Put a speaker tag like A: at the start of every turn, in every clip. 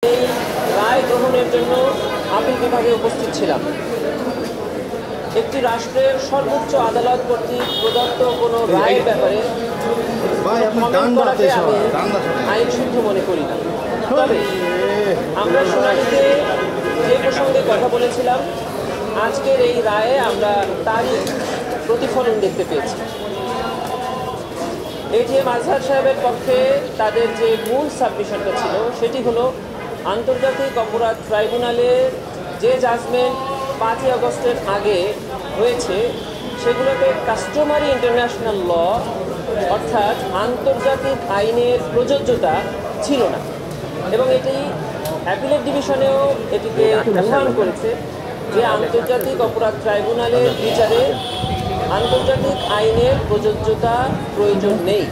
A: এই রায় গ্রহণের জন্য আপিল বিভাগে উপস্থিত ছিলাম। একটি রাষ্ট্রের সর্বোচ্চ আদালত কর্তৃক প্রদত্ত কোনো রায়ের ব্যাপারে কমেন্ট করাকে আমি আইনশুদ্ধ মনে করি না। তবে আমরা শুনানিতে যে প্রসঙ্গে কথা বলেছিলাম, আজকের এই রায়ে আমরা তারই প্রতিফলন দেখতে পেয়েছি। এটিএম আজহার সাহেবের পক্ষে তাদের যে মূল সাবমিশনটা ছিল সেটি হলো আন্তর্জাতিক অপরাধ ট্রাইব্যুনালের যে জাজমেন্ট 5ই আগস্টের আগে হয়েছে সেগুলোতে কাস্টমারি ইন্টারন্যাশনাল ল অর্থাৎ আন্তর্জাতিক আইনের প্রযোজ্যতা ছিল না, এবং এটি অ্যাপিলেট ডিভিশনেও এটিকে প্রমাণ করেছে যে আন্তর্জাতিক অপরাধ ট্রাইব্যুনালের বিচারে আন্তর্জাতিক আইনের প্রযোজ্যতা প্রয়োজন নেই।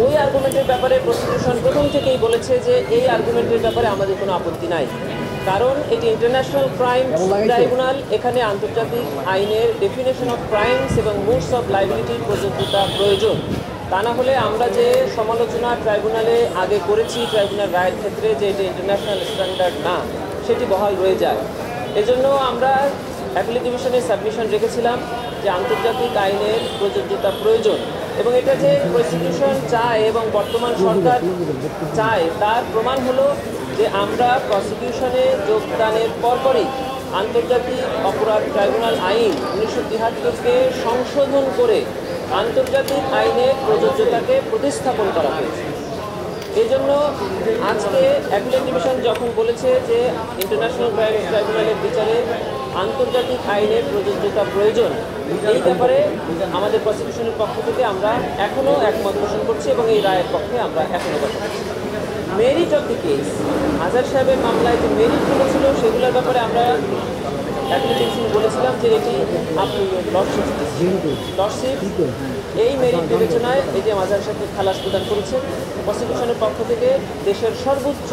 A: ওই আর্গুমেন্টের ব্যাপারে প্রসিকিউশন প্রথম থেকেই বলেছে যে এই আর্গুমেন্টের ব্যাপারে আমাদের কোনো আপত্তি নাই, কারণ এটি ইন্টারন্যাশনাল ক্রাইম ট্রাইব্যুনাল। এখানে আন্তর্জাতিক আইনের ডেফিনেশন অফ ক্রাইমস এবং মোডস অফ লাইবিলিটির প্রযোজ্যতা প্রয়োজন। তা না হলে আমরা যে সমালোচনা ট্রাইব্যুনালে আগে করেছি ট্রাইব্যুনাল রায়ের ক্ষেত্রে যে এটি ইন্টারন্যাশনাল স্ট্যান্ডার্ড না, সেটি বহাল রয়ে যায়। এজন্য আমরা অ্যাপিলেট ডিভিশনে সাবমিশন রেখেছিলাম যে আন্তর্জাতিক আইনের প্রযোজ্যতা প্রয়োজন, এবং এটা যে প্রসিকিউশন চায় এবং বর্তমান সরকার চায় তার প্রমাণ হলো যে আমরা প্রসিকিউশনে যোগদানের পরপরই আন্তর্জাতিক অপরাধ ট্রাইব্যুনাল আইন 1973-কে সংশোধন করে আন্তর্জাতিক আইনের প্রযোজ্যতাকে প্রতিস্থাপন করা হয়েছে। এই জন্য আজকে অ্যাপিলেট ডিভিশন যখন বলেছে যে ইন্টারন্যাশনাল ক্রাইম ট্রাইব্যুনালের বিচারে আন্তর্জাতিক আইনের প্রযোজ্যতা প্রয়োজন, এই ব্যাপারে আমাদের প্রসিকিউশনের পক্ষ থেকে আমরা এখনও একমত পোষণ করছি এবং এই রায়ের পক্ষে আমরা এখনও কথা বলছি। মেরিট অফ দি কেস, আজহার সাহেবের মামলায় যে মেরিটগুলো ছিল সেগুলোর ব্যাপারে আমরা অ্যাপিলেট ডিভিশন বলেছিলাম যে এটি আপনি লর্ডশিপ এই মেরিট বিবেচনায় এটিএম আজহার সাহেবকে খালাস প্রদান করেছে। প্রসিকিউশনের পক্ষ থেকে দেশের সর্বোচ্চ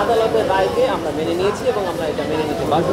A: আদালতের রায়কে আমরা মেনে নিয়েছি এবং আমরা এটা মেনে নিতে বাধ্য।